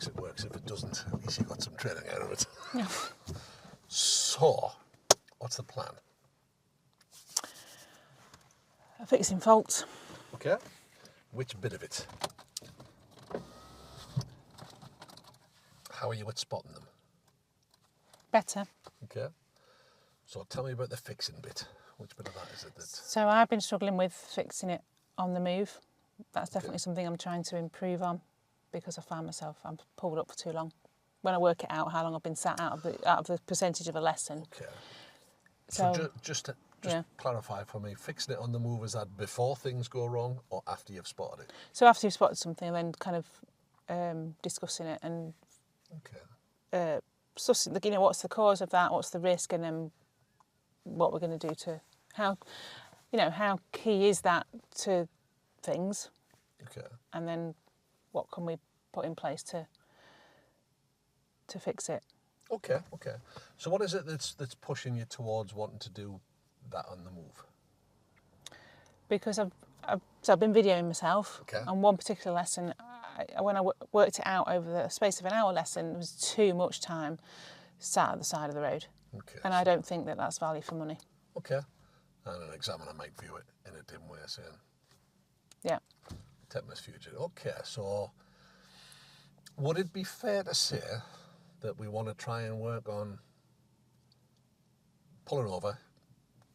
works, it works. If it doesn't, at least you got some training out of it. Yeah. So, what's the plan? Fixing faults. Okay. Which bit of it? How are you at spotting them? Better. Okay. So tell me about the fixing bit. Which bit of that is it? So I've been struggling with fixing it on the move. That's definitely something I'm trying to improve on, because I find myself, I'm pulled up for too long. When I work it out, how long I've been sat out of the percentage of a lesson. Okay. So just clarify for me, fixing it on the move, is that before things go wrong or after you've spotted it? So after you've spotted something, then kind of discussing it and sussing, you know, what's the cause of that, what's the risk, and then what we're going to do to, how key is that to things, and then what can we put in place to fix it. Okay. So what is it that's pushing you towards wanting to do that on the move? Because I've been videoing myself. Okay. On one particular lesson, when I worked it out over the space of an hour lesson, it was too much time sat at the side of the road. Okay. And I don't think that that's value for money. Okay. And an examiner might view it in a dim way, saying, yeah, Tempest future. Okay, so would it be fair to say that we want to try and work on pulling over,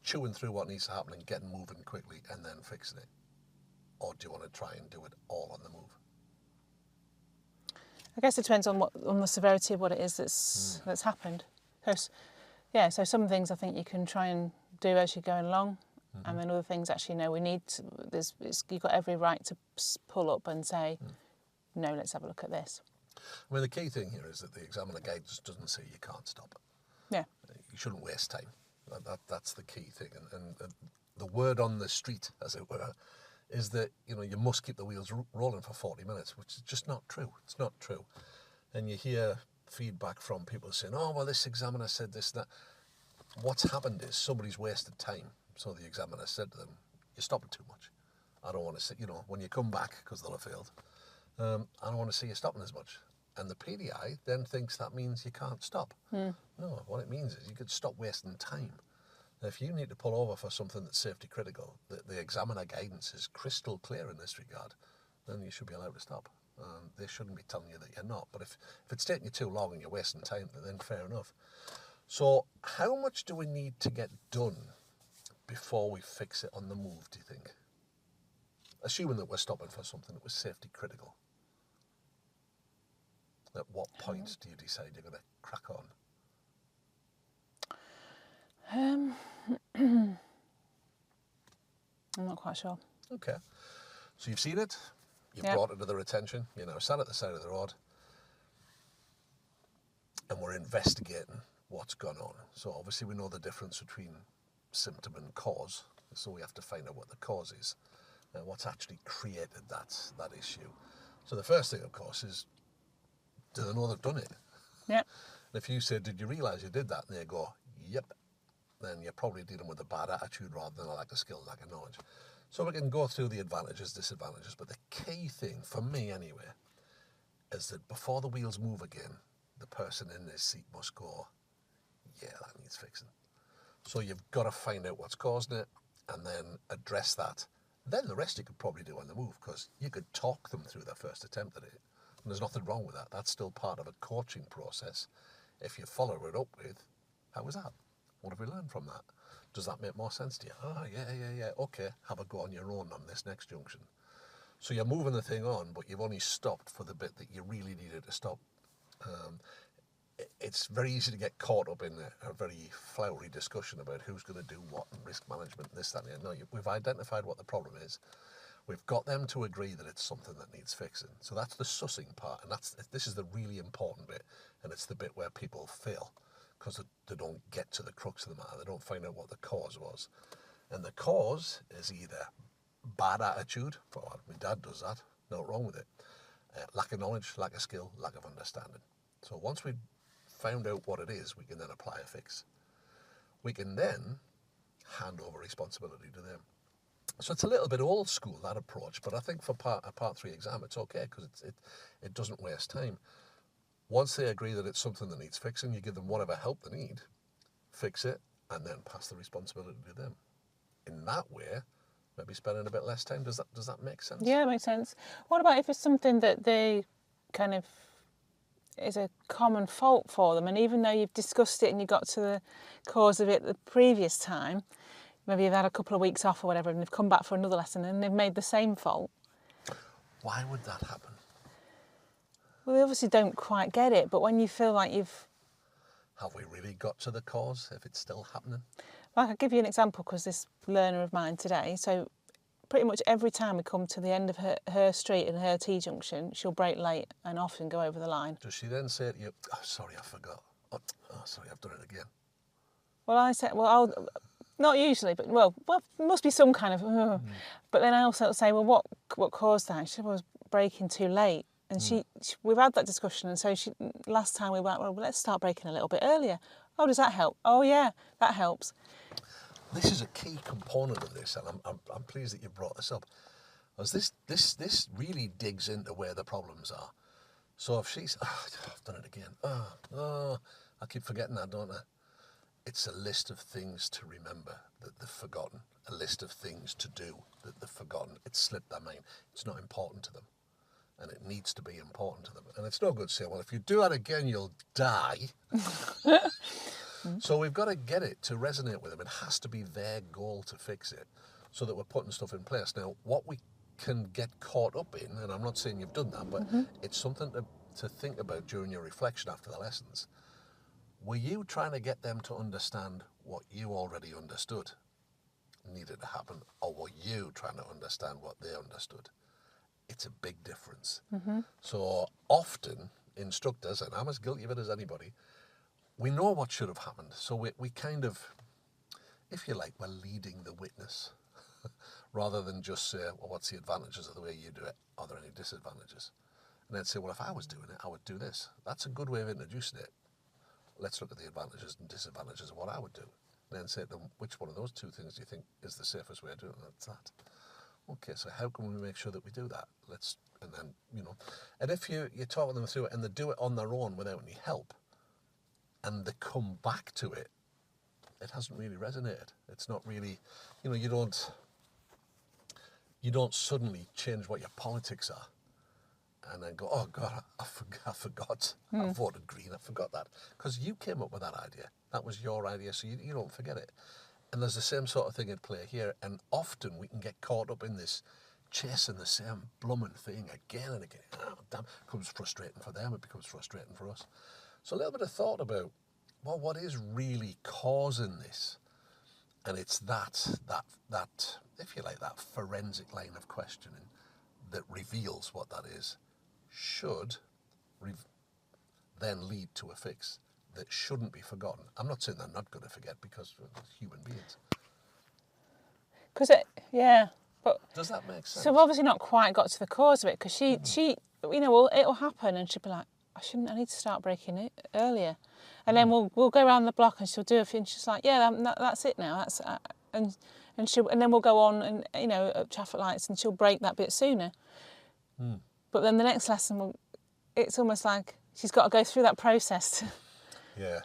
chewing through what needs to happen and getting moving quickly and then fixing it? Or do you want to try and do it all on the move? I guess it depends on the severity of what it is that's happened. So some things I think you can try and do as you're going along, and then other things actually no, we need to, you've got every right to pull up and say, no, let's have a look at this. I mean, the key thing here is that the examiner guide just doesn't say you can't stop. Yeah. You shouldn't waste time. That's the key thing. And the word on the street, as it were, is that, you know, you must keep the wheels rolling for 40 minutes, which is just not true. It's not true. And you hear feedback from people saying, oh, well, this examiner said this and that. What's happened is somebody's wasted time. So the examiner said to them, you're stopping too much. I don't want to see, you know, when you come back, because they'll have failed, I don't want to see you stopping as much. And the PDI then thinks that means you can't stop. No, what it means is you could stop wasting time. If you need to pull over for something that's safety critical, the examiner guidance is crystal clear in this regard, then you should be allowed to stop. They shouldn't be telling you that you're not. But if it's taking you too long and you're wasting time, then fair enough. So how much do we need to get done before we fix it on the move, do you think? Assuming that we're stopping for something that was safety critical. At what point do you decide you're going to crack on? I'm not quite sure. Okay. So you've seen it, you've brought it to their attention, you know, sat at the side of the road, and we're investigating what's gone on. So obviously we know the difference between symptom and cause, so we have to find out what the cause is and what's actually created that issue. So the first thing, of course, is, do they know they've done it? Yeah. And if you say, did you realise you did that? And they go, yep, then you're probably dealing with a bad attitude rather than a lack of skill, lack of knowledge. So we can go through the advantages, disadvantages, but the key thing, for me anyway, is that before the wheels move again, the person in this seat must go, yeah, that needs fixing. So you've got to find out what's causing it and then address that. Then the rest you could probably do on the move, because you could talk them through their first attempt at it. And there's nothing wrong with that. That's still part of a coaching process. If you follow it up with, how was that? What have we learned from that? Does that make more sense to you? Oh, yeah. Okay, have a go on your own on this next junction. So you're moving the thing on, but you've only stopped for the bit that you really needed to stop. It's very easy to get caught up in a very flowery discussion about who's going to do what and risk management and this, that, and the other. No, we've identified what the problem is. We've got them to agree that it's something that needs fixing. So that's the sussing part, and this is the really important bit, and it's the bit where people fail, because they don't get to the crux of the matter. They don't find out what the cause was. And the cause is either bad attitude, well, my dad does that, no wrong with it, lack of knowledge, lack of skill, lack of understanding. So once we've found out what it is, we can then apply a fix. We can then hand over responsibility to them. So it's a little bit old school, that approach, but I think for a part 3 exam, it's okay, because it doesn't waste time. Once they agree that it's something that needs fixing, you give them whatever help they need, fix it, and then pass the responsibility to them. In that way, maybe spending a bit less time. Does that make sense? Yeah, it makes sense. What about if it's something that they kind of is a common fault for them, and even though you've discussed it and you got to the cause of it the previous time, maybe you've had a couple of weeks off or whatever, and they've come back for another lesson and they've made the same fault. Why would that happen? Well, they obviously don't quite get it, but when you feel like you've... Have we really got to the cause if it's still happening? Like, I'll give you an example, because this learner of mine today, so pretty much every time we come to the end of her street and her T-junction, she'll brake late and often go over the line. Does she then say to you, oh, sorry, I forgot. Oh, sorry, I've done it again. Well, I said, well, I'll... Not usually, but, well, there must be some kind of... But then I also say, well, what caused that? She said, well, I was braking too late. And we've had that discussion, and so last time we went, well, let's start braking a little bit earlier. Oh, does that help? Oh, yeah, that helps. This is a key component of this, and I'm pleased that you brought this up, because this really digs into where the problems are. So if she's, I've done it again. I keep forgetting that, don't I? It's a list of things to remember that they've forgotten, a list of things to do that they've forgotten. It's slipped their mind. It's not important to them. And it needs to be important to them. And it's no good saying, well, if you do that again, you'll die. So we've got to get it to resonate with them. It has to be their goal to fix it, so that we're putting stuff in place. Now, what we can get caught up in, and I'm not saying you've done that, but it's something to think about during your reflection after the lessons. Were you trying to get them to understand what you already understood needed to happen, or were you trying to understand what they understood? It's a big difference. So often, instructors, and I'm as guilty of it as anybody, we know what should have happened. So we kind of, if you like, we're leading the witness rather than just say, well, what's the advantages of the way you do it? Are there any disadvantages? And then say, well, if I was doing it, I would do this. That's a good way of introducing it. Let's look at the advantages and disadvantages of what I would do. And then say to them, which one of those two things do you think is the safest way of doing it? That's that. Okay, so how can we make sure that we do that? And then, and if you're talking them through it and they do it on their own without any help, and they come back to it, it hasn't really resonated. It's not really, you don't suddenly change what your politics are and then go, oh God, I forgot. I voted Green, I forgot that. Because you came up with that idea. That was your idea, so you don't forget it. And there's the same sort of thing at play here, and often we can get caught up in this chasing the same blooming thing again and again. Oh, damn, it becomes frustrating for them, it becomes frustrating for us. So a little bit of thought about, well, what is really causing this? And it's that, if you like, that forensic line of questioning that reveals what that is, should then lead to a fix that shouldn't be forgotten. I'm not saying they're not going to forget, because we're human beings. But does that make sense? So I've obviously not quite got to the cause of it, because she, well, it'll happen, and she'll be like, I need to start braking it earlier, and then we'll go around the block, and she'll do a thing. And she's like, yeah, that's it now. That's and then we'll go on and at traffic lights, and she'll brake that bit sooner. But then the next lesson, it's almost like she's got to go through that process. Yeah,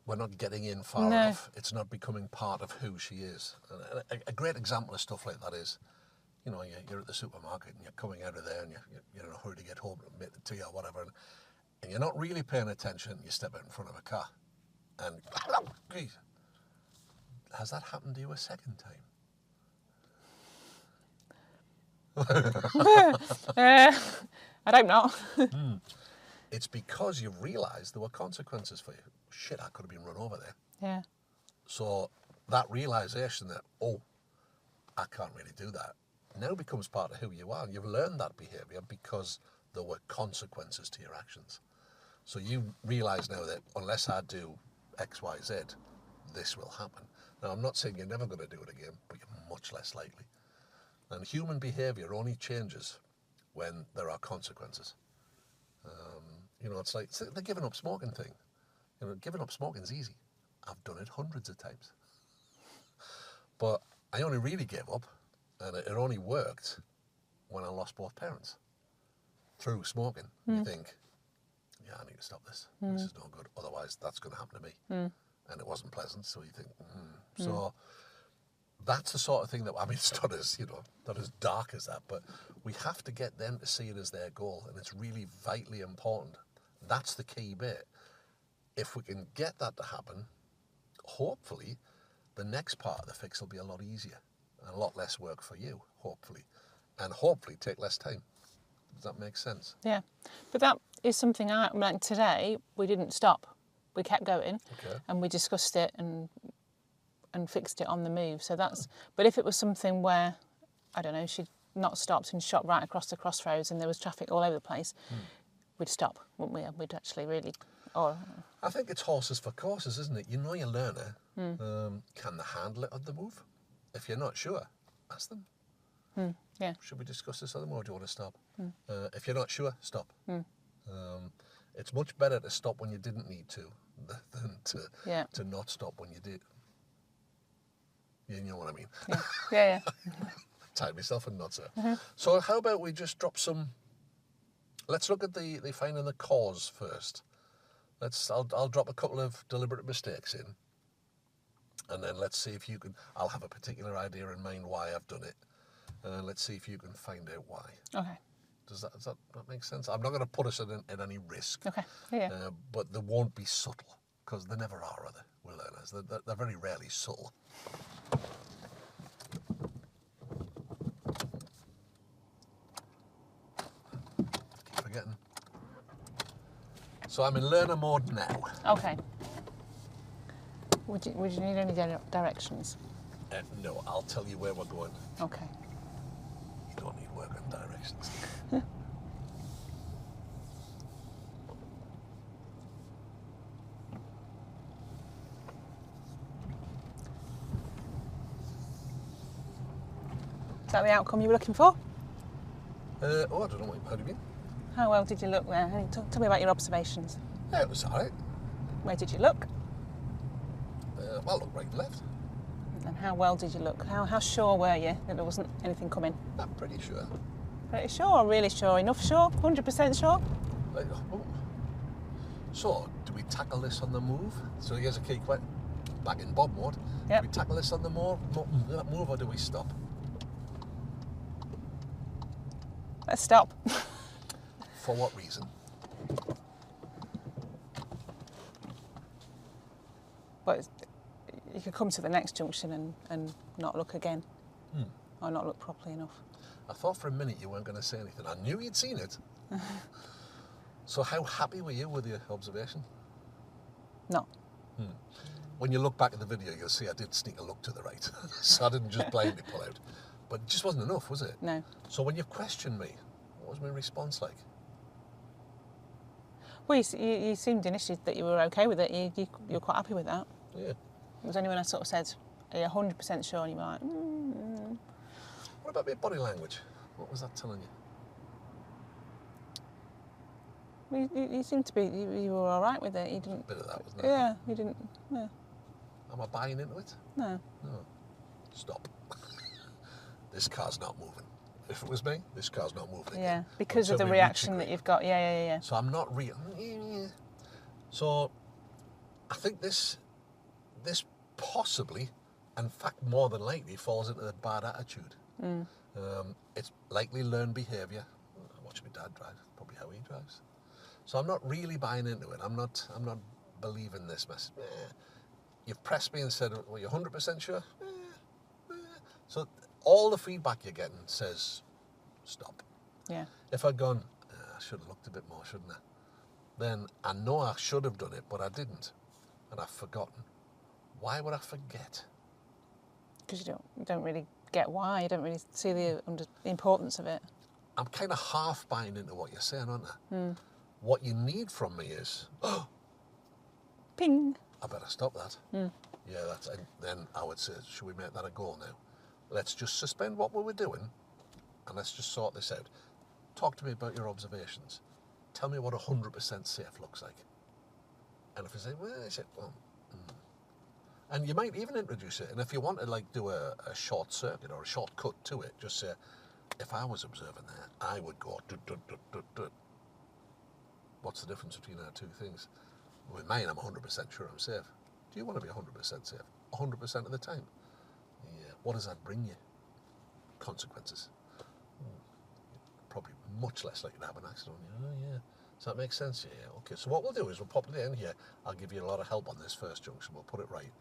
we're not getting in far enough. It's not becoming part of who she is. And a great example of stuff like that is, you're at the supermarket and you're coming out of there and you're in a hurry to get home to make the tea or whatever, and you're not really paying attention. You step out in front of a car, and has that happened to you a second time? I don't know. It's because you've realised there were consequences for you. Shit, I could have been run over there. Yeah. So that realisation that, I can't really do that, now becomes part of who you are. And you've learned that behaviour because there were consequences to your actions. So you realise now that unless I do X, Y, Z, this will happen. Now, I'm not saying you're never going to do it again, but you're much less likely. And human behaviour only changes when there are consequences. It's like the giving up smoking thing. Giving up smoking's easy. I've done it hundreds of times. But I only really gave up, and it only worked when I lost both parents through smoking. You think, yeah, I need to stop this. This is not good. Otherwise, that's going to happen to me. And it wasn't pleasant. So you think, So that's the sort of thing that, I mean, it's not as, not as dark as that, but we have to get them to see it as their goal. And it's really vitally important. That's the key bit. If we can get that to happen, hopefully the next part of the fix will be a lot easier and a lot less work for you, hopefully. And hopefully take less time. Does that make sense? Yeah. But that is something like today, we didn't stop. We kept going. Okay. And we discussed it and fixed it on the move. So that's, but if it was something where, I don't know, she'd not stopped and shot right across the crossroads and there was traffic all over the place, we'd stop, wouldn't we? We'd actually really, I think it's horses for courses, isn't it? You know your learner, can they handle it on the move? If you're not sure, ask them. Yeah. Should we discuss this other more, or do you want to stop? If you're not sure, stop. It's much better to stop when you didn't need to than to not stop when you did. You know what I mean? Yeah. Tied myself in knots there. So how about we just drop some... Let's look at the finding the cause first. I'll drop a couple of deliberate mistakes in. And then let's see if you can... I'll have a particular idea in mind why I've done it. Let's see if you can find out why. Okay. Does that make sense? I'm not going to put us in any risk. Okay. Yeah. But they won't be subtle, because they never are they? We're learners. They're very rarely subtle. Keep forgetting. So I'm in learner mode now. Okay. Would you need any directions? No, I'll tell you where we're going. Okay. You don't need work on directions. Is that the outcome you were looking for? I don't know how do you mean? How well did you look there? Tell me about your observations. Yeah, it was all right. Where did you look? Well, look right and left. And how well did you look? How sure were you that there wasn't anything coming? I'm pretty sure. Pretty sure or really sure? Enough sure? 100% sure? So, do we tackle this on the move? So here's a key question. Back in Bob mode. Yep. Do we tackle this on the move or do we stop? Let's stop. For what reason? But you could come to the next junction and not look again. Or not look properly enough. I thought for a minute you weren't going to say anything. I knew you'd seen it. So how happy were you with your observation? No. When you look back at the video, you'll see I did sneak a look to the right. So I didn't just blindly pull out. But it just wasn't enough, was it? No. So when you questioned me, what was my response like? Well, you seemed initially that you were okay with it. You were quite happy with that. Yeah. It was only when I sort of said, are you 100% sure? And you were like, What about my body language? What was that telling you? You seemed to be, you were all right with it. You didn't. A bit of that, wasn't it? Yeah, you didn't. Yeah. Am I buying into it? No. No. Stop. This car's not moving. If it was me, this car's not moving again. Yeah, because of Until the we reach reaction that you've got. Yeah. So I'm not real. So I think this possibly, in fact more than likely, falls into the bad attitude. It's likely learned behaviour. I watch my dad drive, probably how he drives. So I'm not really buying into it. I'm not believing this message. You've pressed me and said, well, you're 100% sure? So all the feedback you're getting says, stop. Yeah. If I'd gone, I should have looked a bit more, shouldn't I? Then I know I should have done it, but I didn't. And I've forgotten. Why would I forget? Because you don't really get why. You don't really see the importance of it. I'm kind of half buying into what you're saying, aren't I? What you need from me is, Ping. I better stop that. Yeah, and then I would say, should we make that a goal now? Let's just suspend what we were doing and let's just sort this out. Talk to me about your observations. Tell me what 100% safe looks like. And if I say, well, I said, well, and you might even introduce it. And if you want to like do a short circuit or a shortcut to it, just say, if I was observing that, I would go, what's the difference between our two things? With mine, I'm 100% sure I'm safe. Do you want to be 100% safe? 100% of the time? Yeah. What does that bring you? Consequences. Probably much less likely to have an accident. Oh, yeah. Does that make sense? Yeah. Okay. So what we'll do is we'll pop it in here. I'll give you a lot of help on this first junction. We'll put it right,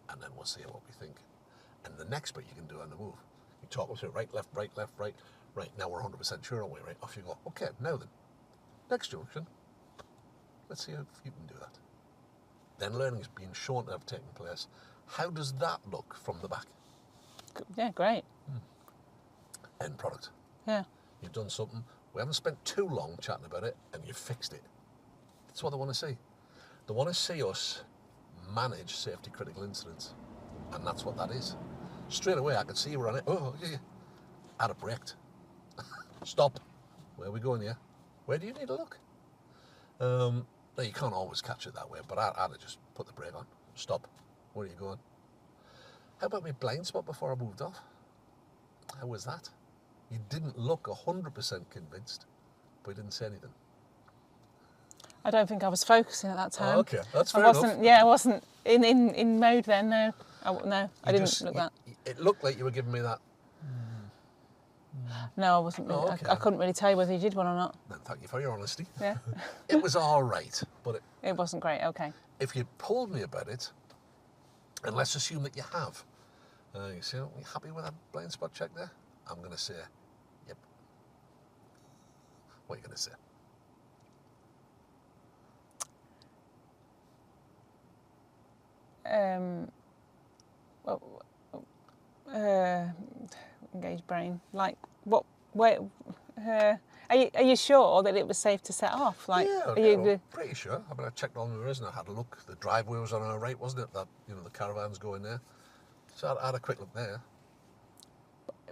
and then we'll see what we think. And the next bit you can do on the move. You talk them through right, left, right, left, right. Right, now we're 100% sure, aren't we? Right, off you go. Okay, now then, next junction. Let's see if you can do that. Then learning is being shown to have taken place. How does that look from the back? Yeah, great. End product. Yeah. You've done something. We haven't spent too long chatting about it, and you've fixed it. That's what they want to see. They want to see us manage safety critical incidents, and that's what that is. Straight away, I could see you were on it. Oh, yeah. I'd have braked. Stop. Where are we going here? Where do you need to look? Now, you can't always catch it that way, but I'd have just put the brake on. Stop. Where are you going? How about my blind spot before I moved off? How was that? You didn't look 100% convinced, but you didn't say anything. I don't think I was focusing at that time. Oh, okay, that's fair enough. I wasn't in mode then. No, I didn't look that. It looked like you were giving me that. No, I wasn't. Really, okay. I couldn't really tell you whether you did one or not. Then thank you for your honesty. Yeah. It was all right, but It wasn't great. Okay. if you told me about it, and let's assume that you have, you say, "Are you happy with that blind spot check there?" I'm going to say, "Yep." What are you going to say? Engaged brain. Like what? Where? Are you sure that it was safe to set off? Like, yeah, pretty sure. I mean, I checked all the mirrors and I had a look. The driveway was on our right, wasn't it? That the caravans going there. So I had a quick look there.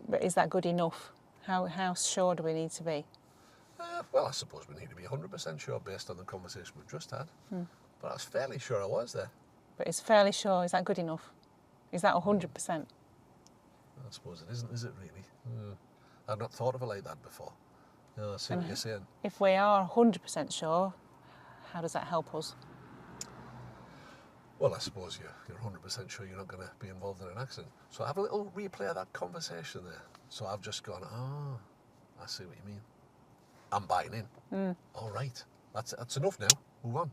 But is that good enough? How sure do we need to be? Well, I suppose we need to be 100% sure based on the conversation we've just had. But I was fairly sure I was there. But it's fairly sure. Is that good enough? Is that 100%? I suppose it isn't, is it really? I've not thought of it like that before. I see what you're saying. If we are 100% sure, how does that help us? Well, I suppose you're 100% sure you're not going to be involved in an accident. So have a little replay of that conversation there. So I've just gone, I see what you mean. I'm buying in. All right. That's enough now. Move on.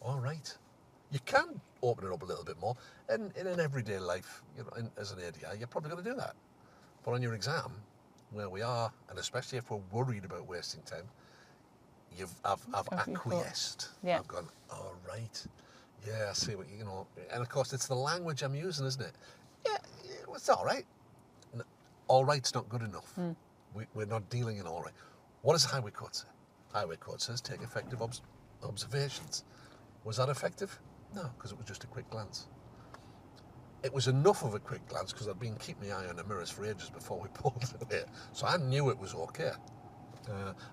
All right. You can open it up a little bit more. And in an everyday life, as an ADI, you're probably going to do that. But on your exam, where we are, and especially if we're worried about wasting time, I've acquiesced. Yeah. I've gone, all right. Yeah, I see what and of course it's the language I'm using, isn't it? Yeah, it's all right. All right's not good enough. We're not dealing in all right. What does Highway Code say? Highway Code says take effective observations. Was that effective? No, because it was just a quick glance. It was enough of a quick glance because I'd been keeping my eye on the mirrors for ages before we pulled it here. So I knew it was okay.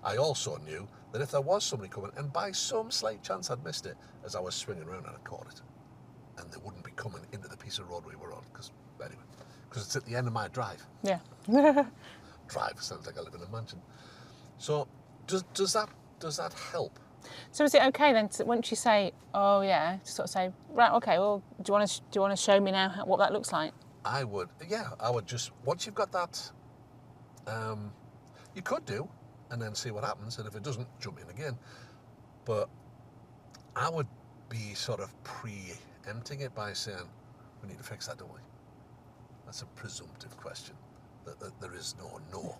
I also knew that if there was somebody coming, and by some slight chance I'd missed it, as I was swinging around and I caught it. And they wouldn't be coming into the piece of road we were on, because it's at the end of my drive. Yeah. Drive sounds like I live in a mansion. So does that help? So is it okay then, once you say, oh yeah, to sort of say, right, okay, well, do you want to show me now what that looks like? I would just, once you've got that, you could do, and then see what happens, and if it doesn't, jump in again. But I would be sort of preempting it by saying, we need to fix that, don't we? That's a presumptive question. That there is no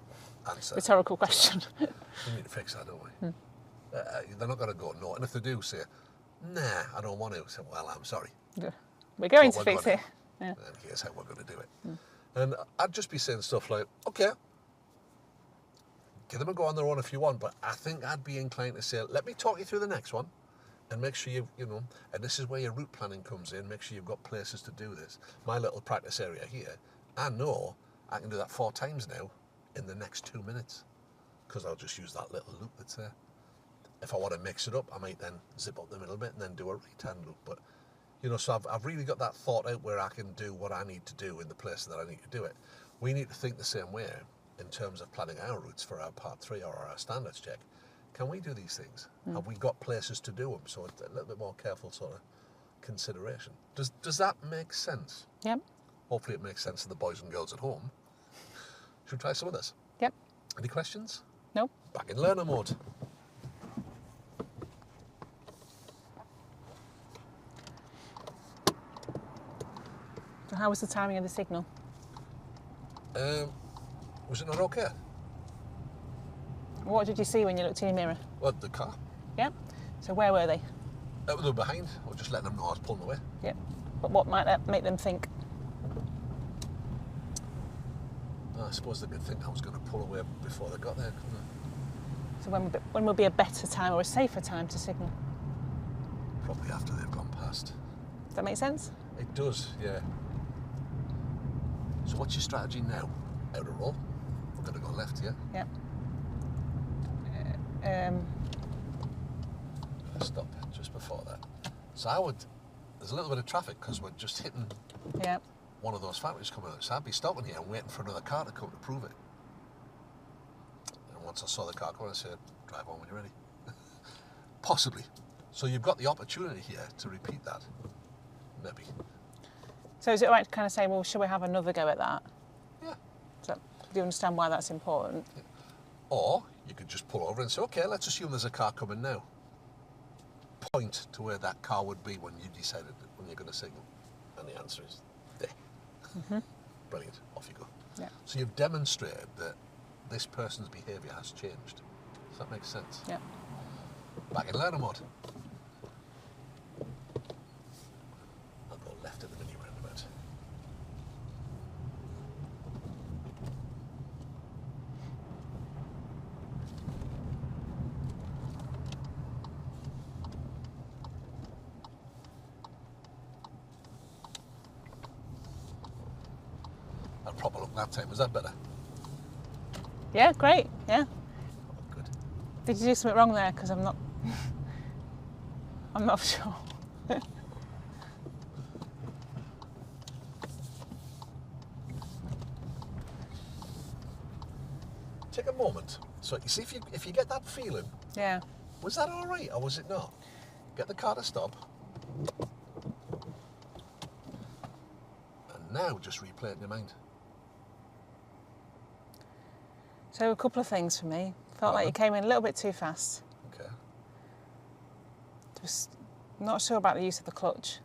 answer. Rhetorical question. We need to fix that, don't we? They're not going to go no, and if they do say, nah, I don't want to, say, well, I'm sorry. Yeah. We're going to fix it. Yeah. And here's how we're going to do it. And I'd just be saying stuff like, okay, give them a go on their own if you want, but I think I'd be inclined to say, let me talk you through the next one, and make sure and this is where your route planning comes in, make sure you've got places to do this. My little practice area here, I know I can do that 4 times now in the next 2 minutes, because I'll just use that little loop that's there. If I want to mix it up, I might then zip up the middle bit and then do a right-hand loop. But, so I've really got that thought out where I can do what I need to do in the place that I need to do it. We need to think the same way in terms of planning our routes for our Part 3 or our standards check. can we do these things? Have we got places to do them? So it's a little bit more careful sort of consideration. Does that make sense? Yep. Hopefully it makes sense to the boys and girls at home. Should we try some of this? Yep. Any questions? Nope. Back in learner mode. So how was the timing of the signal? Was it not okay? What did you see when you looked in your mirror? Well, the car. Yep. So where were they? They were behind. I was just letting them know I was pulling away. Yep. But what might that make them think? I suppose they could think I was going to pull away before they got there, couldn't they? So when would be a better time or a safer time to signal? Probably after they've gone past. Does that make sense? It does, yeah. So what's your strategy now? Out of roll? We're going to go left, yeah? Yep. Stop just before that. So there's a little bit of traffic because we're just hitting Yep. one of those factories coming out. So I'd be stopping here and waiting for another car to come to prove it. And once I saw the car coming, I said, drive on when you're ready. Possibly. So you've got the opportunity here to repeat that. Maybe. So is it right to kind of say, well, should we have another go at that? Yeah. So, do you understand why that's important? Yeah. Or you could just pull over and say, okay, let's assume there's a car coming now. Point to where that car would be when you decided when you're going to signal. And the answer is there. Mm-hmm. Brilliant. Off you go. Yeah. So you've demonstrated that this person's behaviour has changed. Does that make sense? Yeah. Back in learner mode. I'll go left at the mini roundabout. Had a proper look that time. Was that better? Yeah, great. Yeah. Oh, good. Did you do something wrong there? Because I'm not. I'm not sure. Take a moment. So you see if you get that feeling, Yeah. was that all right or was it not? Get the car to stop. And now just replay it in your mind. So a couple of things for me. Felt like you came in a little bit too fast. Okay. Just not sure about the use of the clutch.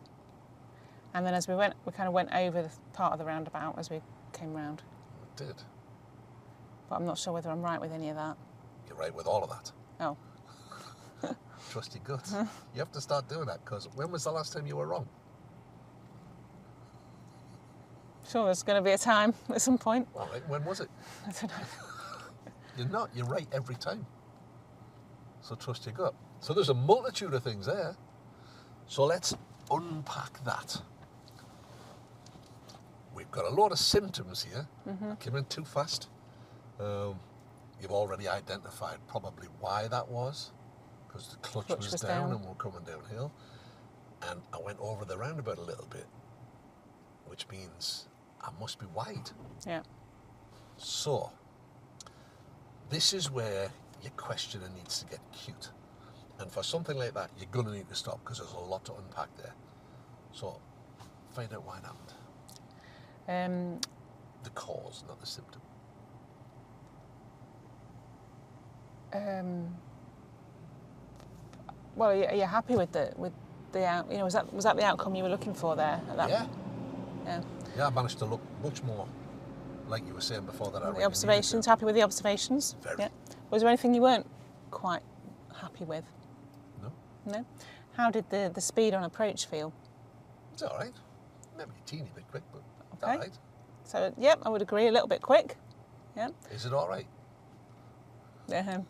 And then as we kind of went over the part of the roundabout as we came round. It did. But I'm not sure whether I'm right with any of that. You're right with all of that. Oh. Trust your gut. You have to start doing that because when was the last time you were wrong? Sure, there's going to be a time at some point. All right, when was it? I don't know. You're not. You're right every time. So trust your gut. So there's a multitude of things there. So let's unpack that. We've got a lot of symptoms here. Came in too fast. You've already identified probably why that was, because the clutch was down and we're coming downhill. And I went over the roundabout a little bit, which means I must be wide. Yeah. So, this is where your questioner needs to get cute. And for something like that, you're going to need to stop because there's a lot to unpack there. So, find out why it happened. The cause, not the symptom. Well, are you happy with the was that the outcome you were looking for there? At that? Yeah. Yeah. Yeah, I managed to look much more like you were saying before that. The observations, happy with the observations? Very. Yeah. Was there anything you weren't quite happy with? No. No? How did the speed on approach feel? It's all right. Maybe a teeny bit quick, but it's Okay. all right. So, yep, I would agree, a little bit quick. Yeah. Is it all right? No.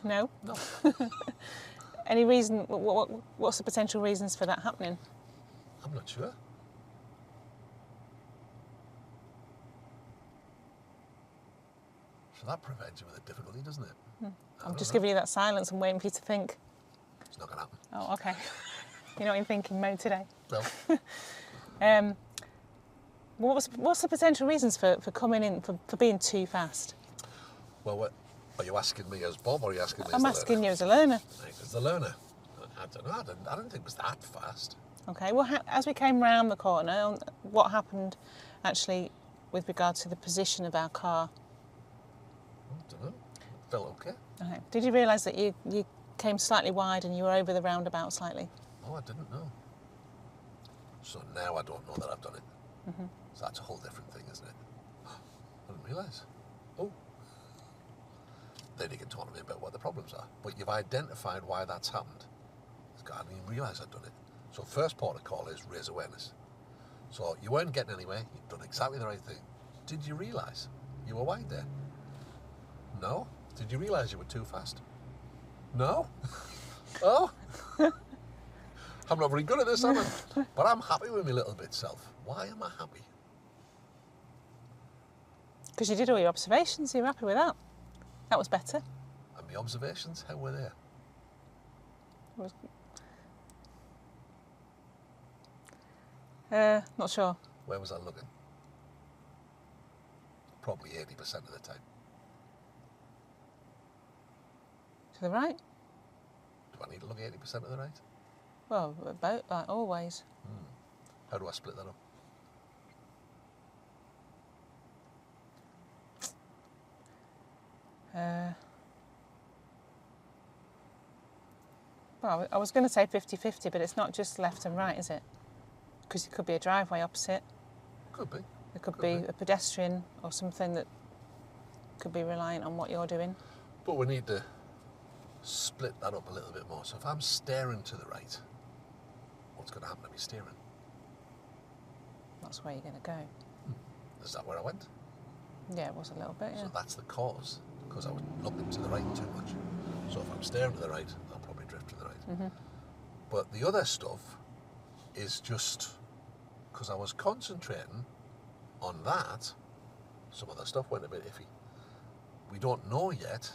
No. Any reason? What's the potential reasons for that happening? I'm not sure. So that provides you with a difficulty, doesn't it? I'm just giving you that silence and waiting for you to think. It's not going to happen. Oh, okay. You're not in thinking mode today. No. What's the potential reasons for coming in, for being too fast? Well, Are you asking me as Bob, or are you asking me as I'm the asking learner? you as a learner. Right, as the learner. I don't know. I don't think it was that fast. Okay, well, as we came round the corner, what happened actually with regard to the position of our car? I don't know. It felt okay. Okay. Did you realise that you came slightly wide and you were over the roundabout slightly? Oh, I didn't know. So now I don't know that I've done it. Mm-hmm. So that's a whole different thing, isn't it? I didn't realise. Oh. Then you can talk to me about what the problems are. But you've identified why that's happened. I didn't even realise I'd done it. So first port of call is raise awareness. So you weren't getting anywhere. You'd done exactly the right thing. Did you realise you were wide there? No. Did you realise you were too fast? No. Oh. I'm not very good at this, am I? But I'm happy with my little bit self. Why am I happy? Because you did all your observations, you're happy with that. That was better. And my observations, how were they? Not sure. Where was I looking? Probably 80% of the time. To the right? Do I need to look 80% of the right? Well, about like always. How do I split that up? Well, I was going to say 50-50, but it's not just left and right, is it? Because it could be a driveway opposite. Could be. It could be a pedestrian or something that could be reliant on what you're doing. But we need to split that up a little bit more. So if I'm staring to the right, what's going to happen to me steering? That's where you're going to go. Is that where I went? Yeah, it was a little bit, yeah. So that's the cause, because I was looking to the right too much. So if I'm staring to the right, I'll probably drift to the right. Mm-hmm. But the other stuff is just because I was concentrating on that, some of the stuff went a bit iffy. We don't know yet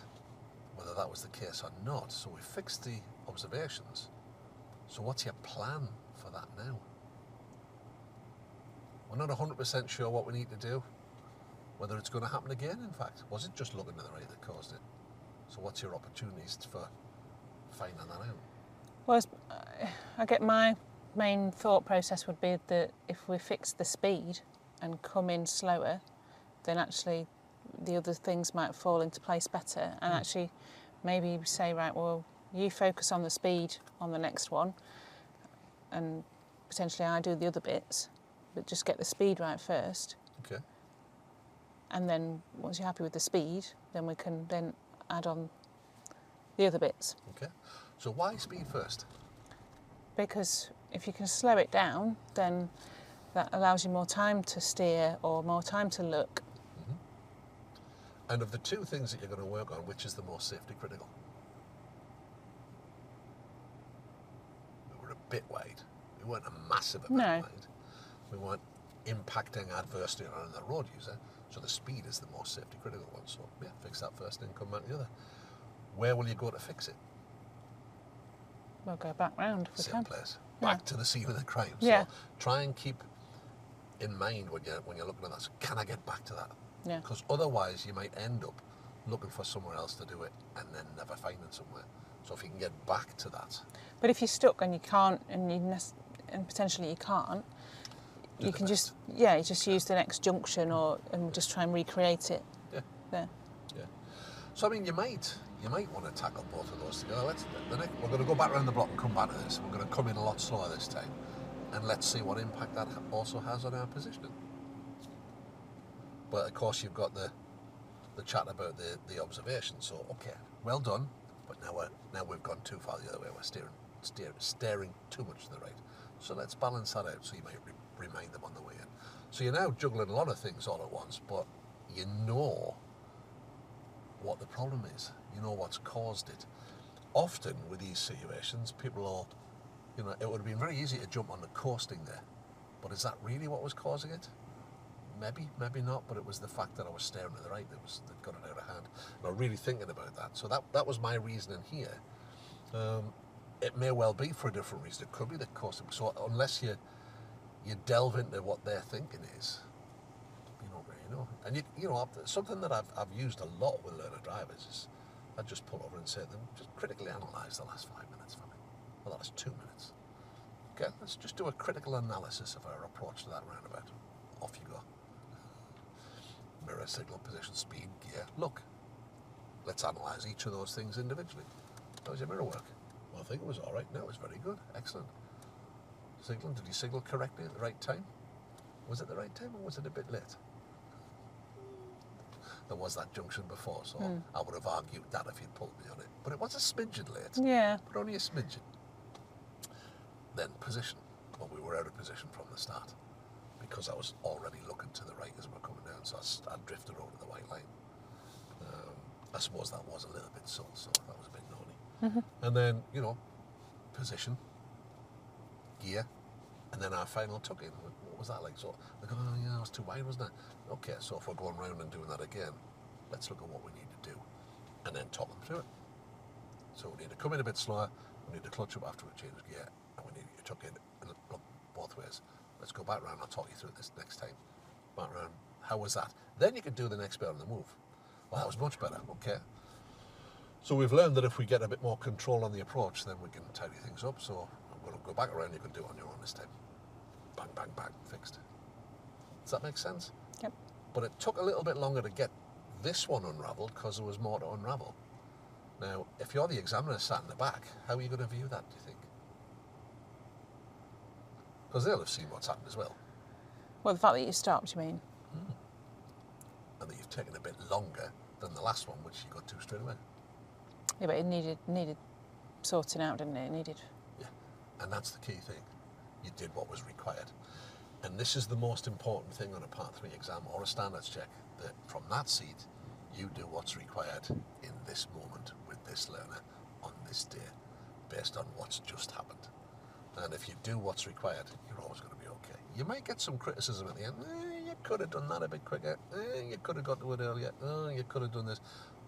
whether that was the case or not, so we fixed the observations. So what's your plan for that now? We're not 100% sure what we need to do, whether it's going to happen again, in fact. Was it just looking to the right that caused it? So what's your opportunities for finding that out? Well, I get my main thought process would be that if we fix the speed and come in slower, then actually the other things might fall into place better. And actually maybe say, right, well, you focus on the speed on the next one and potentially I do the other bits, but just get the speed right first. Okay. And then once you're happy with the speed, then we can then add on the other bits. Okay. So why speed first? Because if you can slow it down, then that allows you more time to steer or more time to look. And of the two things that you're going to work on, which is the most safety critical? We were a bit wide. We weren't a massive amount wide. We weren't impacting adversely on the road user. So the speed is the most safety critical one. So yeah, fix that first and then come back to the other. Where will you go to fix it? We'll go back round if we Same can. place. Back to the scene of the crime. Yeah. So try and keep in mind when you're looking at that. So can I get back to that? Yeah. Because otherwise you might end up looking for somewhere else to do it and then never finding somewhere. So if you can get back to that. But if you're stuck and you can't, and potentially you can't, you can just you just use the next junction and just try and recreate it. Yeah. There. Yeah. So I mean, you might want to tackle both of those together. We're going to go back around the block and come back to this. We're going to come in a lot slower this time, and let's see what impact that also has on our positioning. But of course, you've got the chat about the observation. So okay, well done. But now we've gone too far the other way. We're staring too much to the right. So let's balance that out. So you might remind them on the way in. So you're now juggling a lot of things all at once, but you know what the problem is. You know what's caused it. Often with these situations, people will, it would have been very easy to jump on the coasting there. But is that really what was causing it? Maybe, maybe not, but it was the fact that I was staring to the right that got it out of hand. And I'm really thinking about that. So that was my reasoning here. It may well be for a different reason. It could be the coasting. So unless you delve into what their thinking is, you're not really you know. And you know, something that I've used a lot with learner drivers is I just pull over and say to them, just critically analyse the last 5 minutes for me, or the last 2 minutes. Okay, let's just do a critical analysis of our approach to that roundabout. Off you go. Mirror, signal, position, speed, gear. Look, let's analyse each of those things individually. How was your mirror work? Well, I think it was all right. No, it was very good. Excellent. Signal, did you signal correctly at the right time? Was it the right time or was it a bit late? There was that junction before, so I would have argued that if you'd pulled me on it. But it was a smidgen late. Yeah. But only a smidgen. Then position. Well, we were out of position from the start because I was already looking to the right as we were coming down, so I drifted over the white line. I suppose that was a little bit subtle, so that was a bit naughty. And then, you know, position, gear, and then our final tuck-in. What was that like? So they go, oh yeah, I was too wide, wasn't it? Okay, so if we're going round and doing that again, let's look at what we need to do and then talk them through it. So we need to come in a bit slower, we need to clutch up after we change gear, and we need to tuck in and look both ways. Let's go back round, I'll talk you through this next time. Back round, how was that? Then you can do the next bit on the move. Well, that was much better, okay. So we've learned that if we get a bit more control on the approach, then we can tidy things up. So I'm going to go back around, you can do it on your own this time. Bang, bang, bang, fixed. Does that make sense? Yep. But it took a little bit longer to get this one unravelled because there was more to unravel. Now, if you're the examiner sat in the back, how are you going to view that, do you think? Because they'll have seen what's happened as well. Well, the fact that you stopped, you mean? And that you've taken a bit longer than the last one, which you got to straight away. Yeah, but it needed sorting out, didn't it? It needed... Yeah, and that's the key thing. You did what was required. And this is the most important thing on a Part 3 exam or a standards check, that from that seat, you do what's required in this moment with this learner on this day, based on what's just happened. And if you do what's required, you're always going to be okay. You might get some criticism at the end. You could have done that a bit quicker. You could have got to it earlier. You could have done this.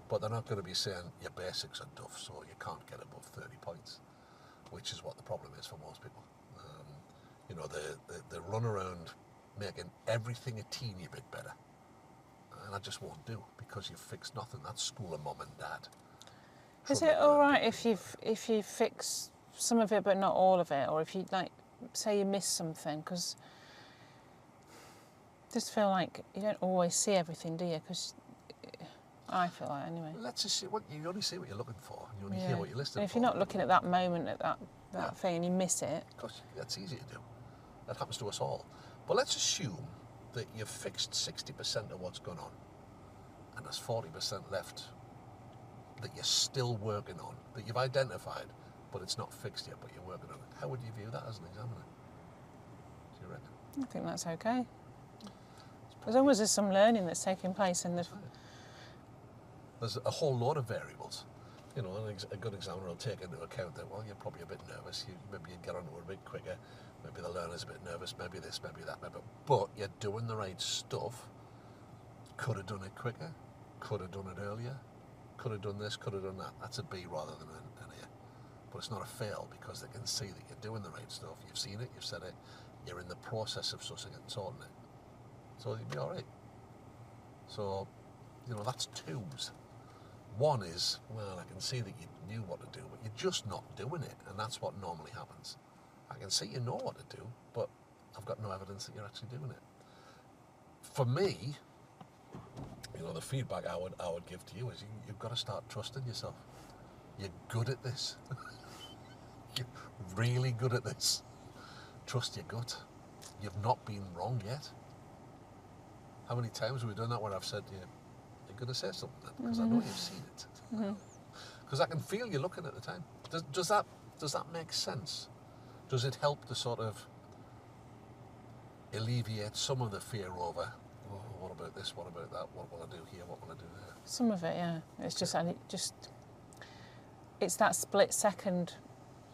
But they're not going to be saying your basics are duff, so you can't get above 30 points, which is what the problem is for most people. You know, they run around making everything a teeny bit better. And I just won't do, because you've fixed nothing. That's school of mum and dad. Is it all right if you fix some of it but not all of it, or if you, like, say you miss something? Because I just feel like you don't always see everything, do you? Because I feel like, anyway. Let's just see what you only see what you're looking for. You only hear what you're listening and if for. you're not looking at that moment, at that thing, and you miss it. Of course, that's easy to do. That happens to us all. But let's assume that you've fixed 60% of what's gone on, and there's 40% left that you're still working on, that you've identified, but it's not fixed yet, but you're working on it. How would you view that as an examiner? Do you reckon? I think that's okay. As long as there's some learning that's taking place in the... There's a whole lot of variables. You know, a good examiner will take into account that, well, you're probably a bit nervous. Maybe you'd get onto it a bit quicker. Maybe the learner's a bit nervous. Maybe this, maybe that, maybe... But you're doing the right stuff. Could have done it quicker. Could have done it earlier. Could have done this, could have done that. That's a B rather than an A. But it's not a fail, because they can see that you're doing the right stuff. You've seen it, you've said it. You're in the process of sussing it and sorting it. So you'll be all right. So, you know, that's twos. One is, well, I can see that you knew what to do, but you're just not doing it, and that's what normally happens. I can see you know what to do, but I've got no evidence that you're actually doing it. For me, you know, the feedback I would give to you is you've got to start trusting yourself. You're good at this. You're really good at this. Trust your gut. You've not been wrong yet. How many times have we done that where I've said to you, you're going to say something then, because I know you've seen it. Because I can feel you looking at the time. Does that make sense? Does it help to sort of alleviate some of the fear over, oh, what about this, what about that, what will I do here, what will I do there? Some of it, yeah. It's just, it's that split second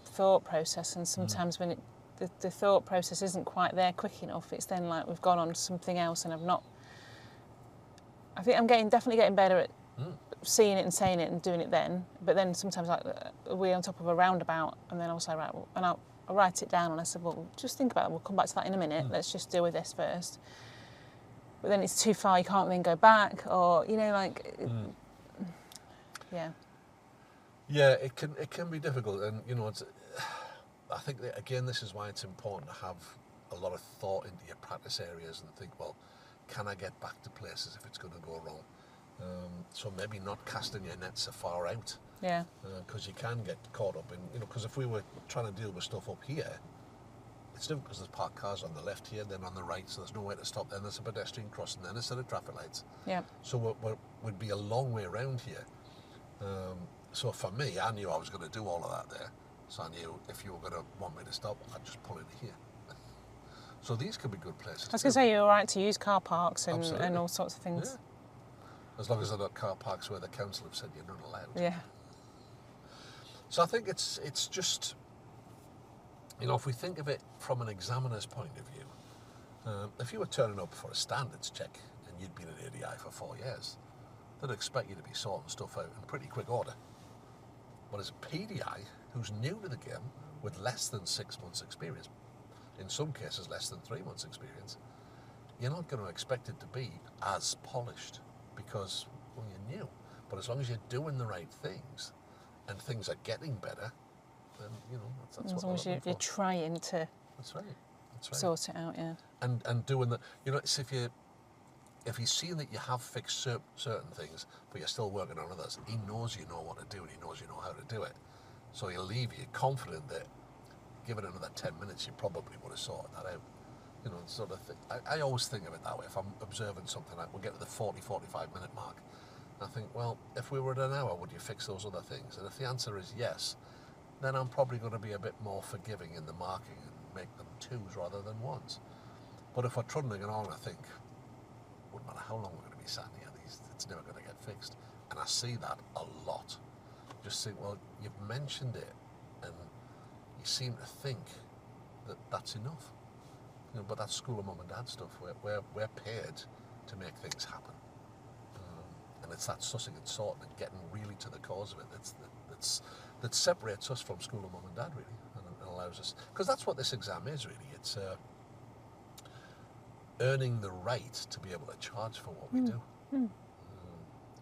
thought process, and sometimes when the thought process isn't quite there quick enough, it's then like we've gone on to something else, and I think I'm definitely getting better at seeing it and saying it and doing it then, but then sometimes like we're on top of a roundabout, and then I'll say, right, well, and I'll write it down, and I said, well, just think about it, we'll come back to that in a minute, let's just deal with this first. but then it's too far, you can't then go back, or yeah. Yeah, it can be difficult, and I think that, again, this is why it's important to have a lot of thought into your practice areas and think, well, can I get back to places if it's going to go wrong? So maybe not casting your net so far out. Yeah. Because you can get caught up in, because if we were trying to deal with stuff up here, it's different because there's parked cars on the left here, then on the right, so there's nowhere to stop, then there's a pedestrian crossing, then a set of traffic lights. Yeah. So we'd be a long way around here. So for me, I knew I was going to do all of that there. So I knew if you were going to want me to stop, I'd just pull into here. So these could be good places. I was going to say, you're all right to use car parks and all sorts of things. Yeah. As long as they're not car parks where the council have said you're not allowed. Yeah. So I think it's just, if we think of it from an examiner's point of view, if you were turning up for a standards check and you'd been at ADI for 4 years, they'd expect you to be sorting stuff out in pretty quick order. But as a PDI who's new to the game with less than 6 months experience, in some cases less than 3 months experience, you're not going to expect it to be as polished because, well, you're new. But as long as you're doing the right things and things are getting better, then, that's as long as you're trying to That's right. sort it out, yeah. And doing the, so if he's seen that you have fixed certain things, but you're still working on others, he knows you know what to do and he knows you know how to do it. So he'll leave you confident that, give it another 10 minutes, you probably would have sorted that out. Sort of thing. I always think of it that way. If I'm observing something, we'll get to the 40, 45 minute mark. I think, well, if we were at an hour, would you fix those other things? And if the answer is yes, then I'm probably going to be a bit more forgiving in the marking and make them 2s rather than 1s. But if we're trundling along, I think, wouldn't matter how long we're going to be sat here, it's never going to get fixed. And I see that a lot. Just think, well, you've mentioned it, and you seem to think that that's enough. But that's school of mum and dad stuff. We're paid to make things happen. And it's that sussing and sorting and getting really to the cause of it that separates us from school of mum and dad, really, and allows us, because that's what this exam is, really. It's earning the right to be able to charge for what we do.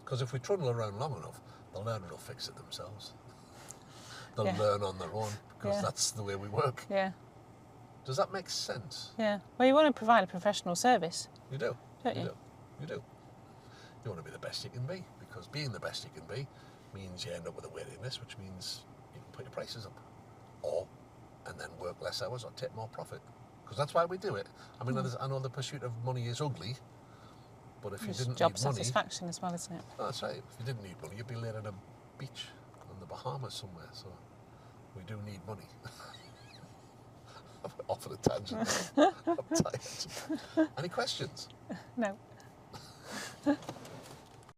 Because if we trundle around long enough, the learner will fix it themselves. They'll learn on their own, because that's the way we work. Yeah. Does that make sense? Yeah. Well, you want to provide a professional service. You do. Don't you? You do. You want to be the best you can be, because being the best you can be means you end up with a waiting list, which means you can put your prices up, and then work less hours or take more profit. Because that's why we do it. I mean, I know the pursuit of money is ugly, but if you didn't job need money... satisfaction as well, isn't it? Oh, that's right. If you didn't need money, you'd be laying on a beach in the Bahamas somewhere, so we do need money. Off on a tangent. I'm tired. Any questions? No.